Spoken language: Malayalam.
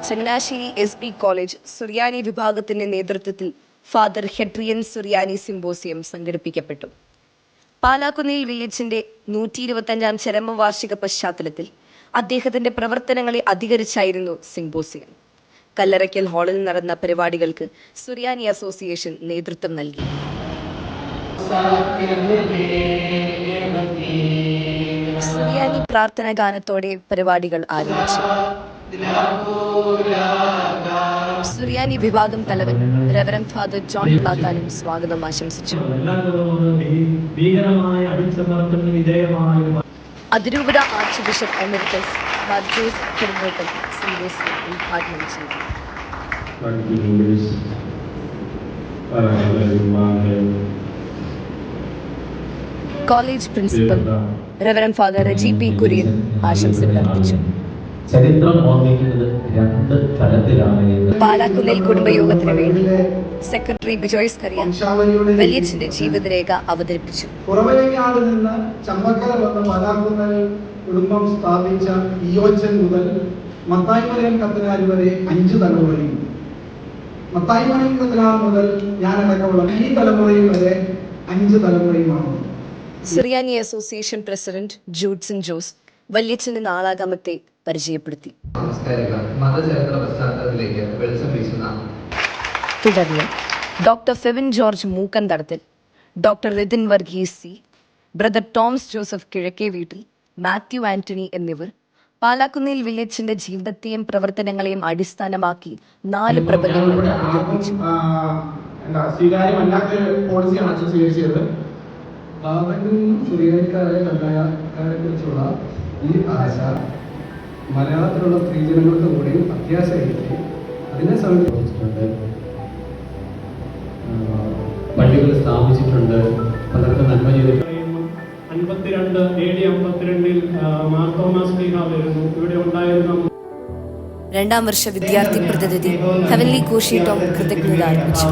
ചങ്ങനാശ്ശേരി SP കോളേജ് സുറിയാനി വിഭാഗത്തിന്റെ നേതൃത്വത്തിൽ ഫാദർ ഹെഡ്രിയൻ സുറിയാനി സിംബോസിയം സംഘടിപ്പിക്കപ്പെട്ടു. പാലാക്കുന്നിൽ വില്ലേജിന്റെ 125-ാം ചരമവാർഷിക പശ്ചാത്തലത്തിൽ അദ്ദേഹത്തിന്റെ പ്രവർത്തനങ്ങളെ അധികരിച്ചായിരുന്നു സിംബോസിയം. കല്ലറയ്ക്കൽ ഹാളിൽ നടന്ന പരിപാടികൾക്ക് സുറിയാനി അസോസിയേഷൻ നേതൃത്വം നൽകി. സുറിയാനി പ്രാർത്ഥന ഗാനത്തോടെ പരിപാടികൾ ആരംഭിച്ചു. സുറിയാനി വിഭാഗം തലവൻ റെവറന്റ് ഫാദർ ജോൺ പ്ലാത്താനും സ്വാഗതം ആശംസിച്ചു. അതിരൂപത arch bishop emeritus Jose Perungottan symposium ഉദ്ഘാടനം ചെയ്തു. College principal reverend father Reji P Kurian ആശംസകൾ അർപ്പിച്ചു. ചരിത്രം ഓർമ്മിക്കുന്നത് രണ്ട് തലത്തിലാണ്. പാലാക്കുന്നിൽ കുടുംബയോഗത്തിന് വേണ്ടി സെക്രട്ടറി ബിജോയ്സ് കറിയ വലിയച്ഛന്റെ ജീവിതരേഖ അവതരിപ്പിച്ചു. പുറമേക്കാട് നിന്ന് ചമ്പക്കര വന്ന് പാലാക്കുന്നിൽ കുടുംബം സ്ഥാപിച്ച ഇയോച്ചൻ മുതൽ മത്തായിമലയൻ കത്തനാർ വരെ 5 തലമുറയും, മത്തായിമലയൻ കത്തനാർ മുതൽ ഞാനടക്കമുള്ള ഈ തലമുറയും വരെ 5 തലമുറയുമാണ്. സുറിയാനി അസോസിയേഷൻ പ്രസിഡന്റ് ജൂഡ്സൺ ജോസ് വലിയച്ഛന്റെ നാളാഗമത്തെ പരിചയപ്പെടുത്തി. തുടർന്ന് ഡോക്ടർ ഫെവിൻ ജോർജ് മൂക്കൻ തടത്തിൽ, doctor Rithin Varghese C, brother Toms Joseph Kizhakke വീട്ടിൽ, മാത്യു ആന്റണി എന്നിവർ പാലാക്കുന്നിൽ വില്ലേജിന്റെ ജീവിതത്തെയും പ്രവർത്തനങ്ങളെയും അടിസ്ഥാനമാക്കി 4 പ്രബന്ധങ്ങൾ അവതരിപ്പിച്ചു. കുറിച്ചുള്ള ഈ ആശ മലയാളത്തിലുള്ള സ്ത്രീജനങ്ങൾക്ക് കൂടി അത്യാശയായിട്ട് അതിനെ സംബന്ധിച്ചിട്ടുണ്ട്. പള്ളികൾ സ്ഥാപിച്ചിട്ടുണ്ട്, പലർക്കും നന്മ ചെയ്തിട്ടുണ്ട്. 52 മാർത്തോമാ ശ്ലീഹ വരുന്നു. ഇവിടെ ഉണ്ടായിരുന്ന 2ാം വർഷ വിദ്യാർത്ഥി പ്രതിനിധി ഹെവൻലി കോശി ടോം കൃതജ്ഞത അർപ്പിച്ചു.